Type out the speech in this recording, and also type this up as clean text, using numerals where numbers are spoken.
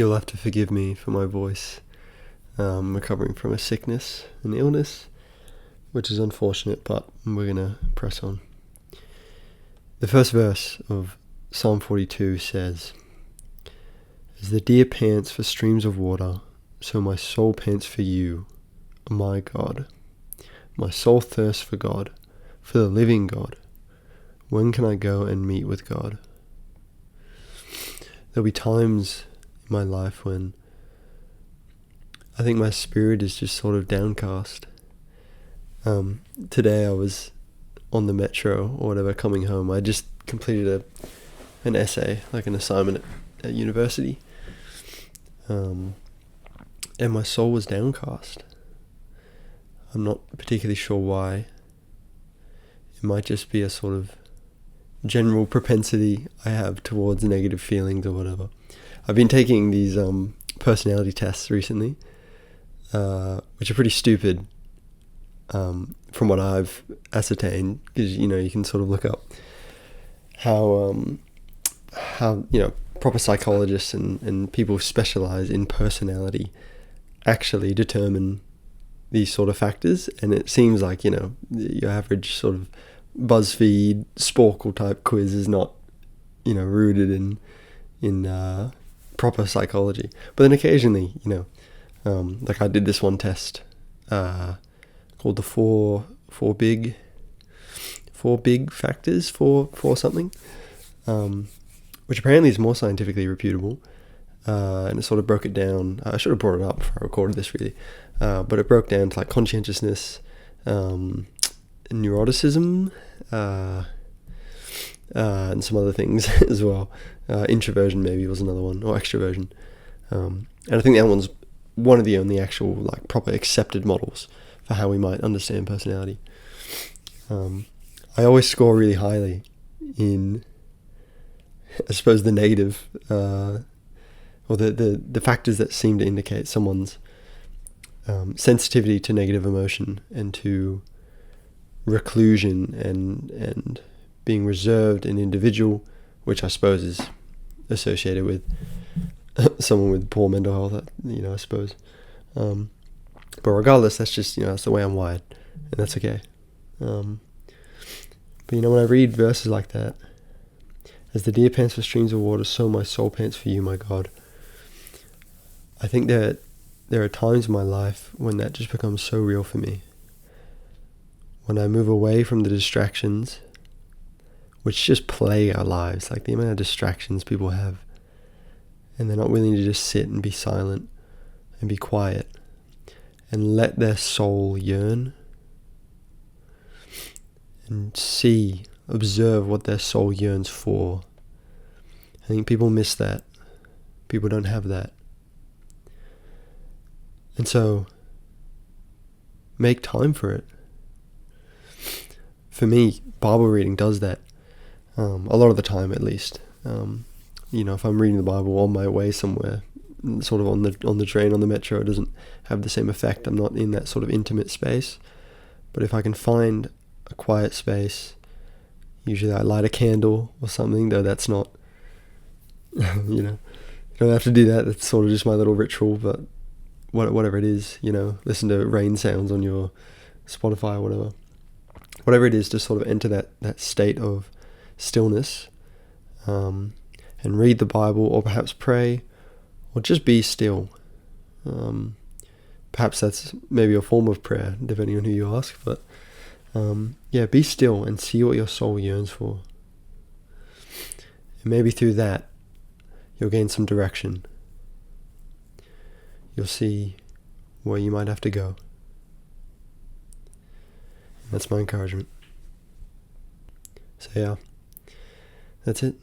You'll have to forgive me for my voice. Recovering from a sickness, an illness, which is unfortunate, but we're going to press on. The first verse of Psalm 42 says, "As the deer pants for streams of water, so my soul pants for you, my God. My soul thirsts for God, for the living God. When can I go and meet with God?" There'll be times in my life when I think my spirit is just sort of downcast. Today I was on the metro or whatever coming home. I just completed an essay, like an assignment at university. And my soul was downcast. I'm not particularly sure why. It might just be a sort of general propensity I have towards negative feelings or whatever. I've been taking these personality tests recently, which are pretty stupid from what I've ascertained, because you can sort of look up how proper psychologists and people who specialize in personality actually determine these sort of factors, and it seems like your average sort of BuzzFeed Sporkle type quiz is not rooted in proper psychology. But then occasionally like I did this one test called the four big factors for something, which apparently is more scientifically reputable, and it sort of broke it down. I should have brought it up before I recorded this, really, but it broke down to like conscientiousness, neuroticism, and some other things as well. Introversion maybe was another one, or extroversion, and I think that one's one of the only actual like proper accepted models for how we might understand personality. I always score really highly in, I suppose, the negative, or the factors that seem to indicate someone's sensitivity to negative emotion and to reclusion and being reserved and individual, which I suppose is associated with someone with poor mental health, I suppose. But regardless, that's just, that's the way I'm wired, and that's okay. But when I read verses like that, "As the deer pants for streams of water, so my soul pants for you, my God," I think that there are times in my life when that just becomes so real for me. When I move away from the distractions, which just plague our lives, like the amount of distractions people have, and they're not willing to just sit and be silent and be quiet and let their soul yearn and observe what their soul yearns for. I think people miss that. People don't have that. And so, make time for it. For me, Bible reading does that. A lot of the time, at least. If I'm reading the Bible on my way somewhere, sort of on the train, on the metro, it doesn't have the same effect. I'm not in that sort of intimate space. But if I can find a quiet space, usually I light a candle or something, though that's not, you don't have to do that. That's sort of just my little ritual, but whatever it is, listen to rain sounds on your Spotify or whatever. Whatever it is, to sort of enter that state of stillness, and read the Bible, or perhaps pray, or just be still. Perhaps that's maybe a form of prayer, depending on who you ask, but be still and see what your soul yearns for. And maybe through that, you'll gain some direction. You'll see where you might have to go. And that's my encouragement. So that's it.